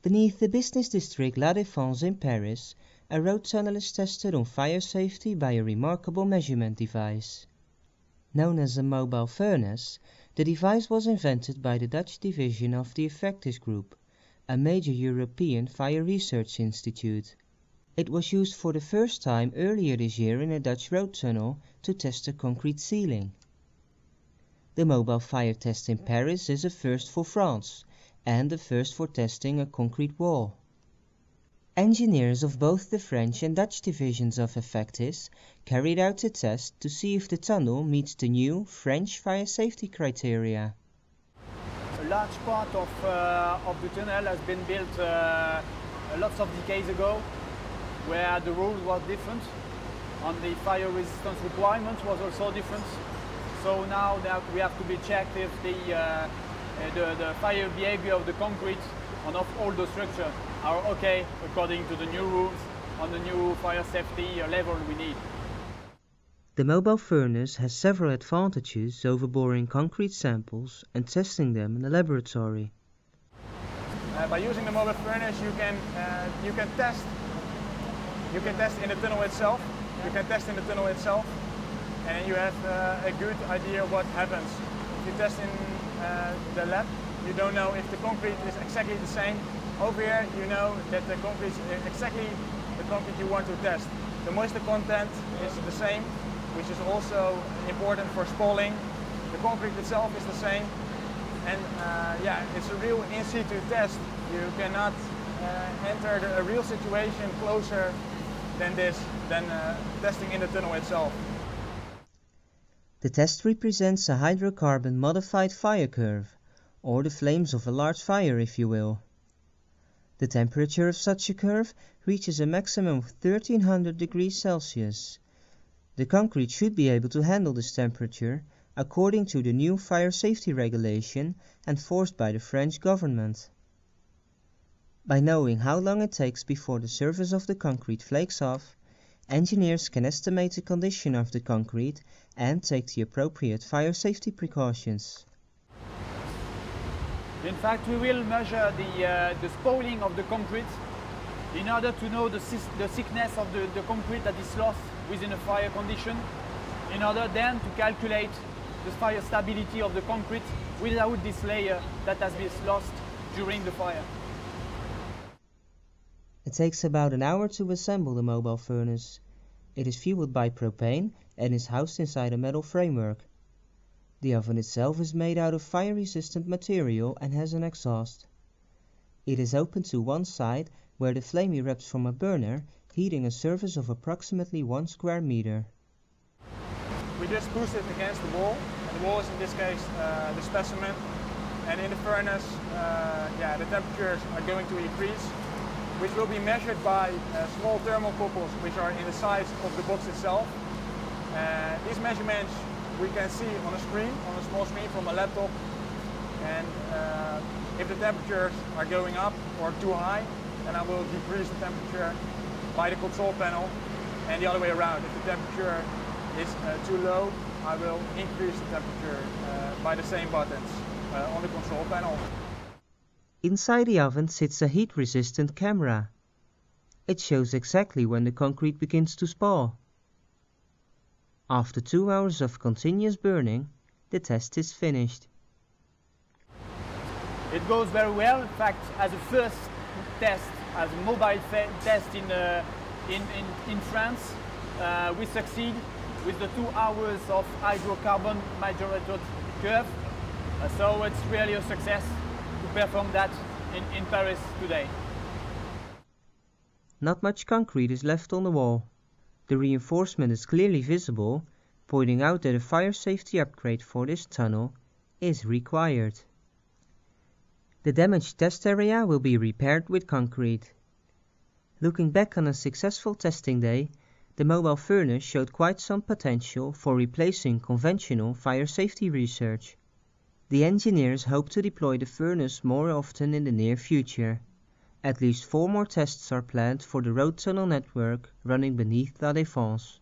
Beneath the business district La Défense in Paris, a road tunnel is tested on fire safety by a remarkable measurement device. Known as a mobile furnace, the device was invented by the Dutch division of the Efectis Group, a major European fire research institute. It was used for the first time earlier this year in a Dutch road tunnel to test a concrete ceiling. The mobile fire test in Paris is a first for France, and the first for testing a concrete wall. Engineers of both the French and Dutch divisions of Efectis carried out a test to see if the tunnel meets the new French fire safety criteria. A large part of the tunnel has been built lots of decades ago, where the rules were different, and the fire resistance requirements was also different. So now that we have to be checked if the fire behavior of the concrete and of all the structure are okay according to the new rules on the new fire safety level we need. The mobile furnace has several advantages over boring concrete samples and testing them in a laboratory. By using the mobile furnace, you can test. You can test in the tunnel itself. You can test in the tunnel itself, and you have a good idea what happens. If you test in the lab, you don't know if the concrete is exactly the same. Over here, you know that the concrete is exactly the concrete you want to test. The moisture content is the same, which is also important for spalling. The concrete itself is the same, and yeah, it's a real in situ test. You cannot enter a real situation closer than this, than testing in the tunnel itself. The test represents a hydrocarbon modified fire curve, or the flames of a large fire, if you will. The temperature of such a curve reaches a maximum of 1300 degrees Celsius. The concrete should be able to handle this temperature according to the new fire safety regulation enforced by the French government. By knowing how long it takes before the surface of the concrete flakes off, engineers can estimate the condition of the concrete and take the appropriate fire safety precautions. In fact, we will measure the spalling of the concrete in order to know the thickness of the concrete that is lost within a fire condition, in order then to calculate the fire stability of the concrete without this layer that has been lost during the fire. It takes about an hour to assemble the mobile furnace. It is fueled by propane and is housed inside a metal framework. The oven itself is made out of fire-resistant material and has an exhaust. It is open to one side, where the flame erupts from a burner, heating a surface of approximately 1 square meter. We just push it against the wall, and the wall is in this case the specimen. And in the furnace, yeah, the temperatures are going to increase, which will be measured by small thermocouples which are in the size of the box itself. These measurements we can see on a screen, on a small screen from a laptop, and if the temperatures are going up or too high, then I will decrease the temperature by the control panel, and the other way around. If the temperature is too low, I will increase the temperature by the same buttons on the control panel. Inside the oven sits a heat-resistant camera. It shows exactly when the concrete begins to spall. After 2 hours of continuous burning, the test is finished. It goes very well. In fact, as a first test, as a mobile test in France, we succeed with the 2 hours of hydrocarbon moderated curve. So it's really a success to perform that in Paris today. Not much concrete is left on the wall. The reinforcement is clearly visible, pointing out that a fire safety upgrade for this tunnel is required. The damaged test area will be repaired with concrete. Looking back on a successful testing day, the mobile furnace showed quite some potential for replacing conventional fire safety research. The engineers hope to deploy the furnace more often in the near future. At least 4 more tests are planned for the road tunnel network running beneath La Défense.